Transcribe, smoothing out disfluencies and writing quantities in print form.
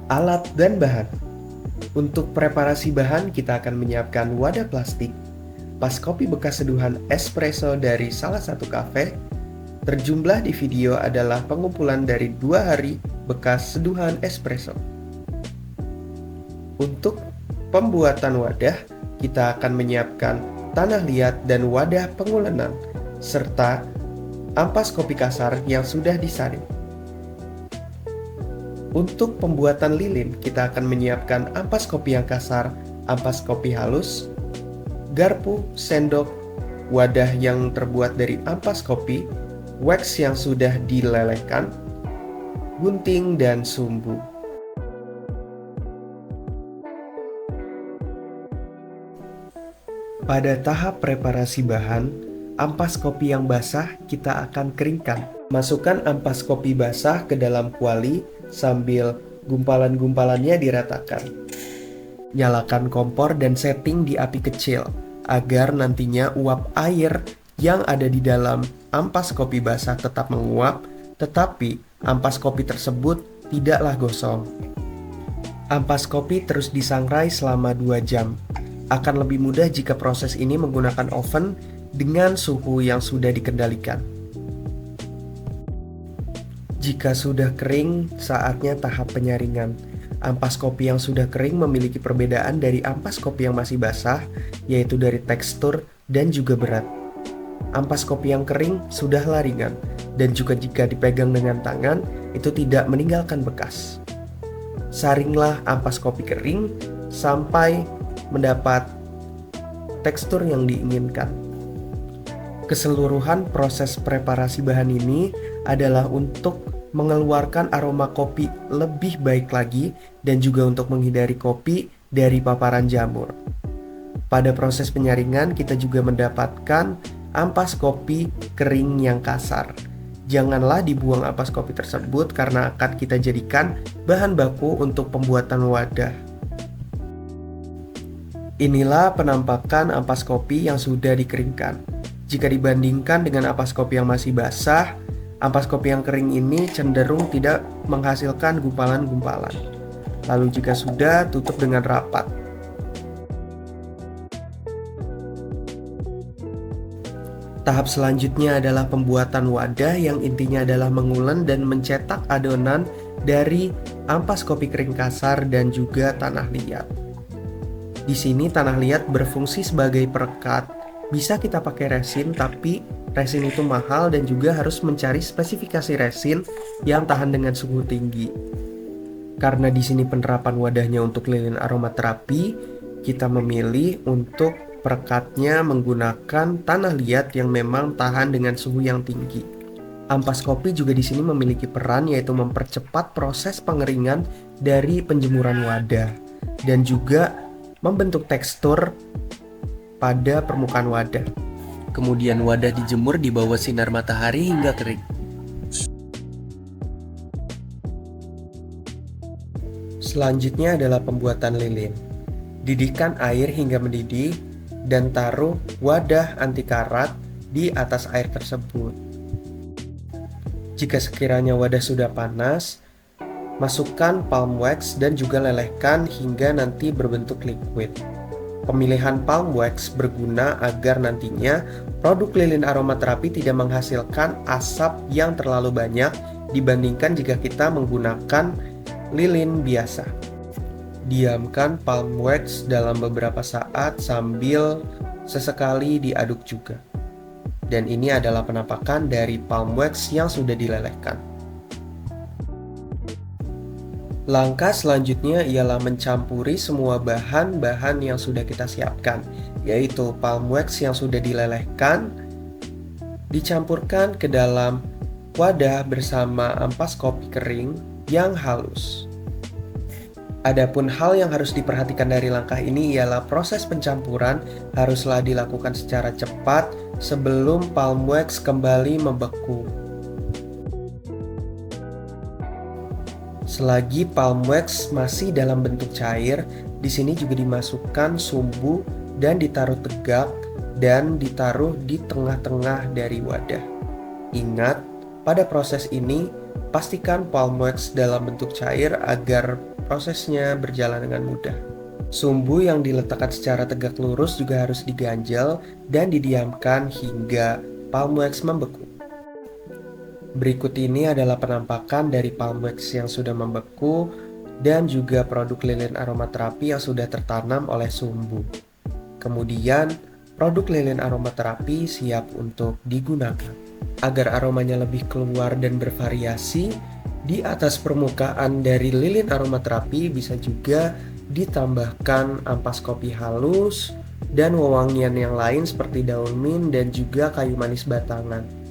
Alat dan bahan. Untuk preparasi bahan, kita akan menyiapkan wadah plastik, pas kopi bekas seduhan espresso dari salah satu kafe. Terjumlah di video adalah pengumpulan dari 2 hari bekas seduhan espresso. Untuk pembuatan wadah, kita akan menyiapkan tanah liat dan wadah pengulenan, serta ampas kopi kasar yang sudah disaring. Untuk pembuatan lilin, kita akan menyiapkan ampas kopi yang kasar, ampas kopi halus, garpu, sendok, wadah yang terbuat dari ampas kopi, wax yang sudah dilelehkan, gunting, dan sumbu. Pada tahap preparasi bahan, ampas kopi yang basah kita akan keringkan. Masukkan ampas kopi basah ke dalam kuali sambil gumpalan-gumpalannya diratakan. Nyalakan kompor dan setting di api kecil agar nantinya uap air yang ada di dalam ampas kopi basah tetap menguap, tetapi ampas kopi tersebut tidaklah gosong. Ampas kopi terus disangrai selama 2 jam. Akan lebih mudah jika proses ini menggunakan oven dengan suhu yang sudah dikendalikan. Jika sudah kering, saatnya tahap penyaringan. Ampas kopi yang sudah kering memiliki perbedaan dari ampas kopi yang masih basah, yaitu dari tekstur dan juga berat. Ampas kopi yang kering sudahlah ringan, dan juga jika dipegang dengan tangan, itu tidak meninggalkan bekas. Saringlah ampas kopi kering sampai mendapat tekstur yang diinginkan. Keseluruhan proses preparasi bahan ini adalah untuk mengeluarkan aroma kopi lebih baik lagi dan juga untuk menghindari kopi dari paparan jamur. Pada proses penyaringan kita juga mendapatkan ampas kopi kering yang kasar. Janganlah dibuang ampas kopi tersebut karena akan kita jadikan bahan baku untuk pembuatan wadah. Inilah penampakan ampas kopi yang sudah dikeringkan. Jika dibandingkan dengan ampas kopi yang masih basah, ampas kopi yang kering ini cenderung tidak menghasilkan gumpalan-gumpalan. Lalu jika sudah, tutup dengan rapat. Tahap selanjutnya adalah pembuatan wadah yang intinya adalah mengulen dan mencetak adonan dari ampas kopi kering kasar dan juga tanah liat. Di sini tanah liat berfungsi sebagai perekat. Bisa kita pakai resin, tapi resin itu mahal dan juga harus mencari spesifikasi resin yang tahan dengan suhu tinggi. Karena di sini penerapan wadahnya untuk lilin aromaterapi, kita memilih untuk perekatnya menggunakan tanah liat yang memang tahan dengan suhu yang tinggi. Ampas kopi juga di sini memiliki peran yaitu mempercepat proses pengeringan dari penjemuran wadah dan juga membentuk tekstur pada permukaan wadah. Kemudian wadah dijemur di bawah sinar matahari hingga kering. Selanjutnya adalah pembuatan lilin. Didihkan air hingga mendidih dan taruh wadah anti karat di atas air tersebut. Jika sekiranya wadah sudah panas, masukkan palm wax dan juga lelehkan hingga nanti berbentuk liquid. Pemilihan palm wax berguna agar nantinya produk lilin aromaterapi tidak menghasilkan asap yang terlalu banyak dibandingkan jika kita menggunakan lilin biasa. Diamkan palm wax dalam beberapa saat sambil sesekali diaduk juga. Dan ini adalah penampakan dari palm wax yang sudah dilelehkan. Langkah selanjutnya ialah mencampuri semua bahan-bahan yang sudah kita siapkan, yaitu palm wax yang sudah dilelehkan, dicampurkan ke dalam wadah bersama ampas kopi kering yang halus. Adapun hal yang harus diperhatikan dari langkah ini ialah proses pencampuran haruslah dilakukan secara cepat sebelum palm wax kembali membeku. Selagi palm wax masih dalam bentuk cair, di sini juga dimasukkan sumbu dan ditaruh tegak dan ditaruh di tengah-tengah dari wadah. Ingat, pada proses ini pastikan palm wax dalam bentuk cair agar prosesnya berjalan dengan mudah. Sumbu yang diletakkan secara tegak lurus juga harus diganjel dan didiamkan hingga palm wax membeku. Berikut ini adalah penampakan dari palm wax yang sudah membeku dan juga produk lilin aromaterapi yang sudah tertanam oleh sumbu. Kemudian, produk lilin aromaterapi siap untuk digunakan. Agar aromanya lebih keluar dan bervariasi, di atas permukaan dari lilin aromaterapi bisa juga ditambahkan ampas kopi halus dan wewangian yang lain seperti daun mint dan juga kayu manis batangan.